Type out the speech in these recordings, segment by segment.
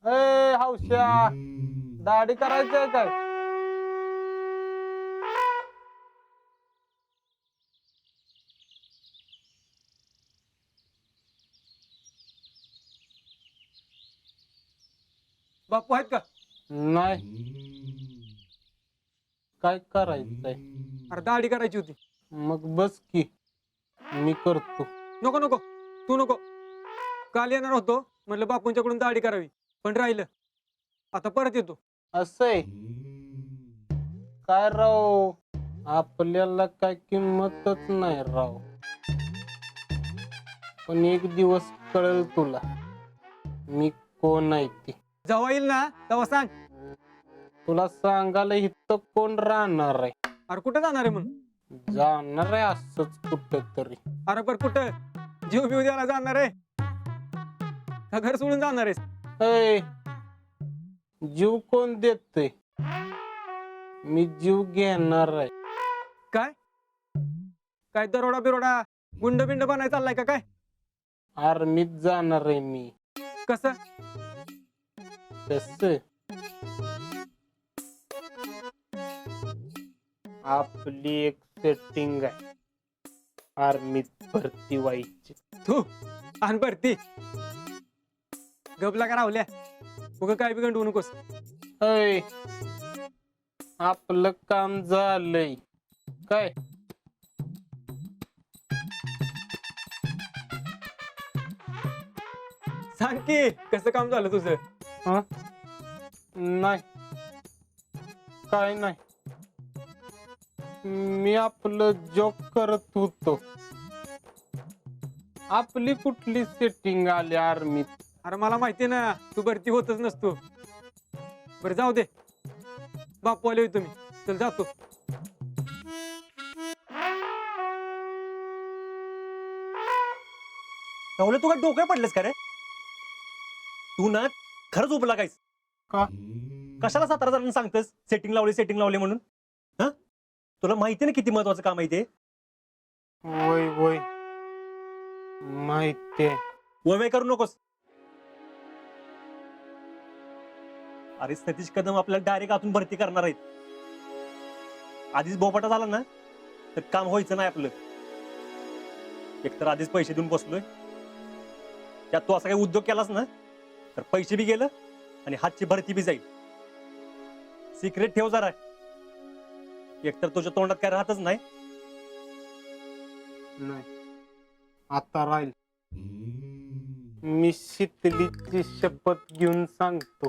ए हौश्या, दाढी करायची आहे काय? बापू आहेत का? नाही. काय करायचंय? अरे दाढी करायची होती. मग बस की, मी करतो. नको नको, तू नको. काल येणार होतो, म्हटलं बापूंच्याकडून दाढी करावी, पण राहिलं. आता परत येतो. असंय काय राव, आपल्याला काय किंमतच नाही राव. पण एक दिवस कळेल तुला मी कोण आहे ते. जेव्हा येईल ना तेव्हा सांग. तुला सांगायला इथं कोण राहणार आहे? अरे कुठं जाणार आहे म्हणून? जाणार आहे असंच कुठं तरी. अरे पर कुठं? जीव बिव द्यायला जाणार आहे का घर सोडून जाणार आहेस? ए, जीव कोण देतय? मी जीव घेणार आहे. काय काय दरोडा बिरोडा गुंड बिंड बनाय चाललाय का काय? आर्मीत जाणार आहे मी. कसं? कस? आपली एक सेटिंग आहे, आर्मीत भरती व्हायची. तू आण भरती. गबला का राहुल्या, उगा काय बी गंडवू नकोस. अय, आपलं काम झालंय काय? सांग की कसं काम झालं तुझं? हा? नाही, काय नाही. मी आपलं जॉब करत होतो. आपली कुठली सेटिंग आली आर्मीत? अरे मला माहिती ना तू भरती होतच नसतो. बरं जाऊ दे, बापू आले तुम्ही. चल जातो. राहुल तू काय डोक्यात पडलेस का रे? तू ना खरंच उपला कायस? का? कशाला 17 जणांना सांगतस सेटिंग लावली म्हणून? हा, तुला माहिती ना किती महत्वाचं काम आहे ते? वय वय, माहितीये. वय करू नकोस. अरे सतीश कदम आपल्याला डायरेक्ट आतून भरती करणार आहेत. आधीच बोपाटा झाला ना तर काम व्हायचं नाही आपलं. एकतर आधीच पैसे देऊन बसलोय, त्यात तू असा काही उद्योग केलास ना तर पैसे बी गेलं आणि हातची भरती बी जाईल. सिक्रेट ठेव जरा. एकतर तुझ्या तोंडात काय राहतच नाही. नाही, आता राहील. मी शीतलीची शपथ घेऊन सांगतो,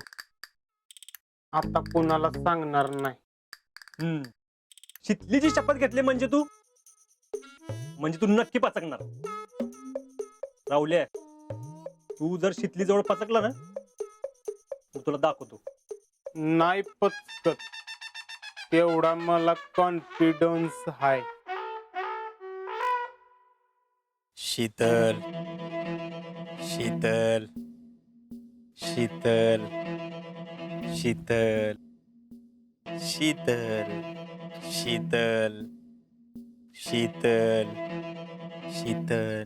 आता कोणाला सांगणार नाही. शितलीची शपथ घेतली म्हणजे तू नक्की पचकणार. राहुल्या, तू जर शितली जवळ पचकला ना तर तुला दाखवतो. नाही पचकत, तेवढा मला कॉन्फिडन्स आहे. शीतल शीतल शीतल शीतल शीतल शीतल शीतल शीतल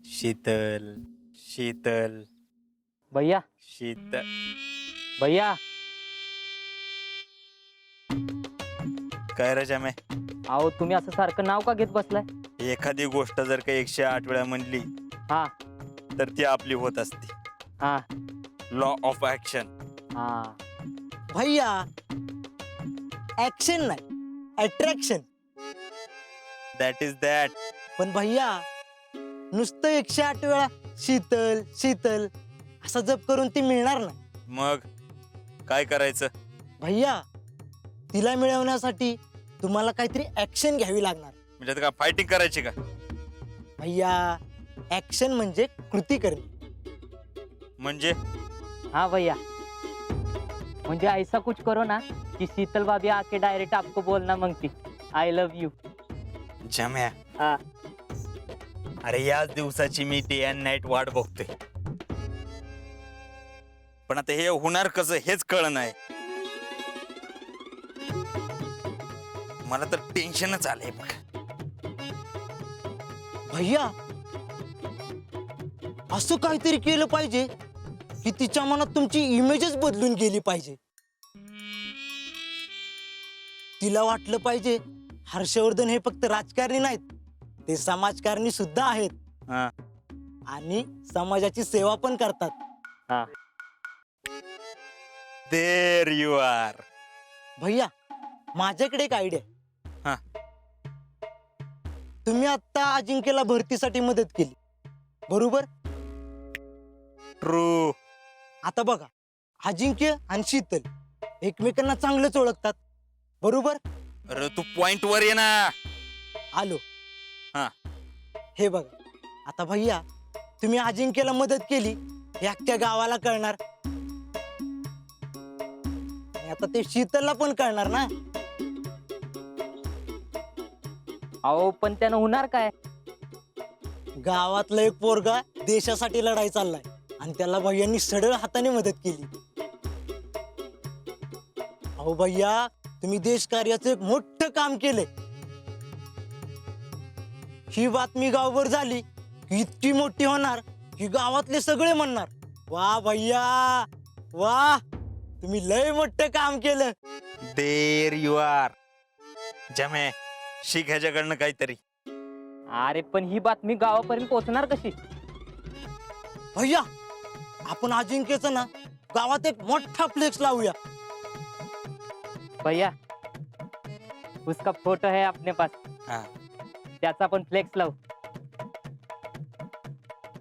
शीतल शीतल भैया शीतल. भैया, काय रे जामे? अहो तुम्ही असं सारखं नाव का घेत बसलाय? एखादी गोष्ट जर का 108 वेळा म्हणली हा तर ती आपली होत असते. हा लॉ ऑफ ऍक्शन. हा. भैया ऍक्शन नाही, अट्रॅक्शन. That is that. पण भैया नुसतं 108 वेळा शीतल शीतल असा जप करून ती मिळणार नाही. मग काय करायचं? भैया तिला मिळवण्यासाठी तुम्हाला काहीतरी ऍक्शन घ्यावी लागणार. म्हणजे आता का फायटिंग करायची का? भैया ऍक्शन म्हणजे कृती करणे. म्हणजे हाँ भैया, मुझे ऐसा कुछ करो ना कि शीतल भाभी आके डायरेक्ट आपको बोलना मांगती आई लव यू. जम्या, हाँ अरे याच दिवसाची मी डे अँड नाईट वाट बघतोय. पण आता हे होणार कसं हेच कळ नाही. मला तर टेन्शनच आलंय बघ. भैया असं काहीतरी केलं पाहिजे की तिच्या मनात तुमची इमेजच बदलून गेली पाहिजे. तिला वाटलं पाहिजे हर्षवर्धन हे फक्त राजकारणी नाहीत, ते समाजकारणी सुद्धा आहेत. हा. आणि समाजाची सेवा पण करतात. There you are. भैया, माझ्याकडे एक आयडिया. हा. तुम्ही आता अजिंक्यला भरतीसाठी मदत केली, बरोबर? ट्रू. आता बघा, अजिंक्य आणि शीतल एकमेकांना चांगलंच ओळखतात, बरोबर? अरे तू पॉइंट वर ये ना. आलो. हा. हे बघा, आता भैया तुम्ही अजिंक्यला मदत केली हे अख्ख्या गावाला कळणार, आणि आता ते शीतलला पण कळणार ना. अहो पण त्यानं होणार काय? गावातला एक पोरगा देशासाठी लढाई चाललाय आणि त्याला भैयांनी सडळ हाताने मदत केली. अहो भैया, तुम्ही देशकार्याचं एक मोठं काम केलंय. ही बातमी गावभर झाली की इतकी मोठी होणार की गावातले सगळे म्हणणार, वा भैया वा, तुम्ही लय मोठं काम केलं. There you are. जमे शिक ह्याच्याकडनं काहीतरी. अरे पण ही बातमी गावापर्यंत पोहोचणार कशी? भैया, आपण अजिंक्यचं ना गावात एक मोठा फ्लेक्स लावूया. भैया उसका फोटो है अपने पास, हा. त्याचा पण फ्लेक्स लावू,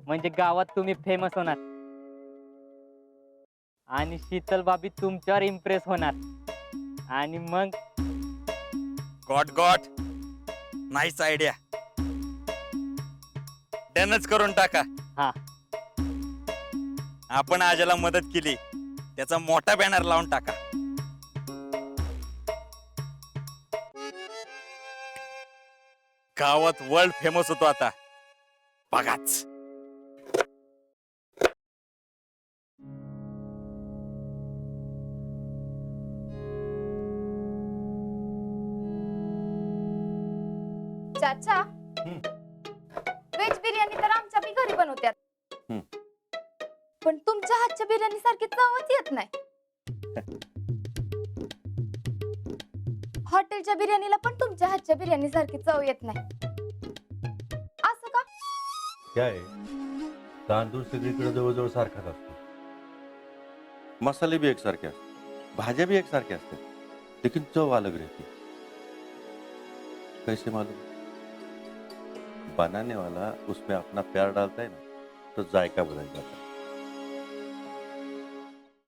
म्हणजे गावात तुम्ही फेमस होणार आणि शीतल भाभी तुमच्यावर इम्प्रेस होणार, आणि मग गॉट गॉट. Nice idea. डनच करून टाका. हा. आपण आजाला मदत केली त्याचा मोठा बॅनर लावून टाका. गावात वर्ल्ड फेमस होतो आता, बघाच. चाचा, व्हेज बिर्याणी तर आमच्या बी घरी बनवत्यात, पण तुमच्या हातच्या बिर्याणी सारखी चवच येत नाही. हॉटेलच्या बिर्याणीला पण तुमच्या हातच्या बिर्याणी सारखी चव येत नाही. असं का? काय आहे? तांदूळ सगळीकडे जवळजवळ सारखाच असतो, मसाले भी एकसारखे असतात, भाज्या भी एकसारख्या असतात, लेकिन चव अलग रहती. कैसे मालूम? बनाने वाला उसमें अपना प्यार डालता है ना, तो जायका बदल जाता है.